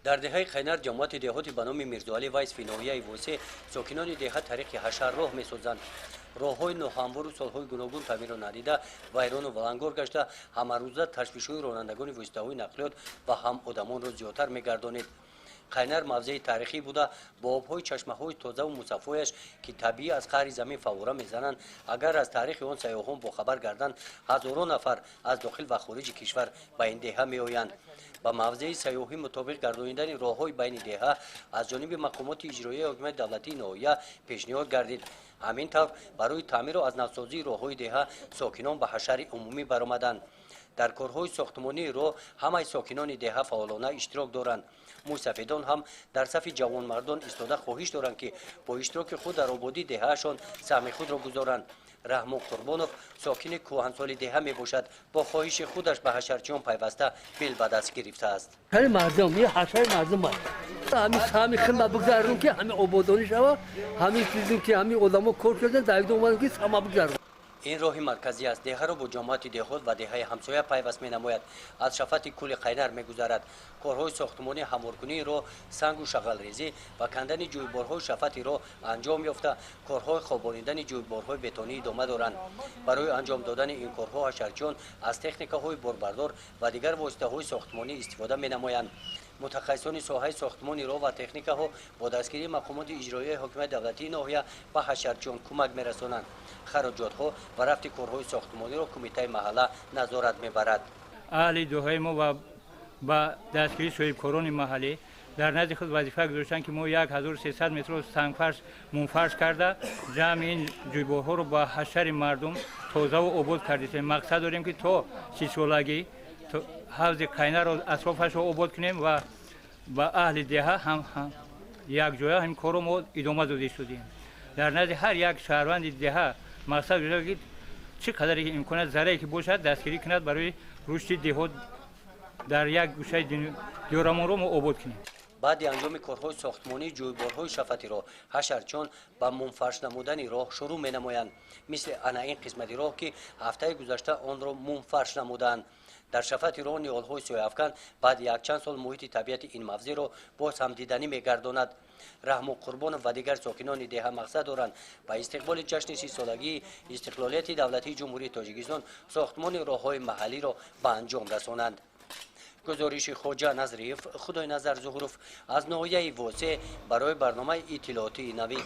дар деҳаи қайнар ҷамоати деҳоти ба номи Мирзоалӣ Вайс Финоҳияи Восе сокинони деҳа тариқи ҳашар роҳ месозанд. роҳҳои ноҳамвору солҳои гуногун таъмирро надида вайрону валангор гашта ҳамарӯза ташвишҳои ронандагони воситаҳои нақлиёт ва ҳам одамонро зиёдтар мегардонид. қайнар мавзеи таърихӣ буда бо обҳои чашмаҳои тозаву мусаффояш ки табиӣ аз қаъри замин фаввора мезананд, агар аз таърихи он сайёҳон бохабар гарданд, ҳазорон нафар аз дохил ва хориҷи кишвар ба ин деҳа меоянд. ба мавзеи сайёҳӣ мутобиқ гардонидани роҳҳои байни деҳа аз ҷониби мақомоти иҷроияи ҳокимияти давлатии ноҳия пешниҳод гардид. ҳамин тавр барои таъмиру аз навсозии роҳҳои деҳа сокинон ба ҳашари умумӣ баромаданд. дар корҳои сохтмонии роҳ ҳамаи сокинони деҳа фаъолона иштирок доранд. мӯйсафедон ҳам дар сафи ҷавонмардон истода хоҳиш доранд ки бо иштироки худ дар ободии деҳаашон саҳми худро гузоранд. раҳмон қурбонов сокини кӯҳансоли деҳа мебошад. бо хоҳиши худаш ба ҳашарчиён пайваста бел ба даст гирифтааст. ҳашари мардум аст. ҳамин хидмат бигзаронем ки ҳамин ободонӣ шавад, ҳамин чизем ки ҳамин одамо кор карданд, дар инҷо омадем ки сама бигзаронем. ин роҳи марказӣ аст. деҳаро бо ҷамоати деҳот ва деҳаи ҳамсоя пайваст менамояд. аз шафати кӯли қайнар мегузарад. корҳои сохтмонӣ ҳамворкунии роҳ, сангу шағалрезӣ ва кандани ҷӯйборҳои шафати роҳ анҷом ёфта, корҳои хобонидани ҷӯйборҳои бетонӣ идома доранд. барои анҷом додани ин корҳо ҳашарчиён аз техникаҳои борбардор ва дигар воситаҳои сохтмонӣ истифода менамоянд. мутахассисони соҳаи сохтмони роҳ ва техникаҳо бо дастгирии мақомоти иҷроияи ҳокимияти давлатии ноҳия ба ҳашарчиён кӯмак мерасонанд. хароҷотҳо ва рафти корҳои сохтмониро кумитаи маҳалла назорат мебарад. аҳли доҳаи мо ва ба дастгирии соҳибкорони маҳаллӣ дар назди худ вазифа гузоштанд ки мо 1300 метро сангфарш мунфарш карда ҷамъи ин ҷӯйборҳоро ба ҳашари мардум тозаву обод кардем. мақсад дорем ки то 30 солагӣ ҳавзи қайнарро атрофашро обод кунем ва ба аҳли деҳа ҳам якҷоя ҳамин корро мо идома дода истодем. дар назди ҳар як шаҳрванди деҳа мақсад гузошт ки чӣ қадар имконат зарае ки бошад дастгирӣ кунад барои рушди деҳот дар як гӯшаи диёрамонро мо обод кунем. баъди анҷоми корҳои сохтмонӣ ҷӯйборҳои шафати роҳ ҳашарчиён ба мунфарш намудани роҳ шурӯъ менамоянд. мисли ана ин қисмати роҳ ки ҳафтаи гузашта онро мунфарш намуданд. дар шафати роҳ ниҳолҳои сояфкан баъди якчанд сол муҳити табиати ин мавзеъро боз ҳам диданӣ мегардонад. раҳмон қурбонов ва дигар сокинони деҳа мақсад доранд ба истиқболи ҷашни 30-солагии истиқлолияти давлатии ҷумҳурии тоҷикистон сохтмони роҳҳои маҳаллиро ба анҷом расонанд. гузориши хоҷа назриев, худойназар зуҳуров аз ноҳияи восе барои барномаи иттилоотии навӣ.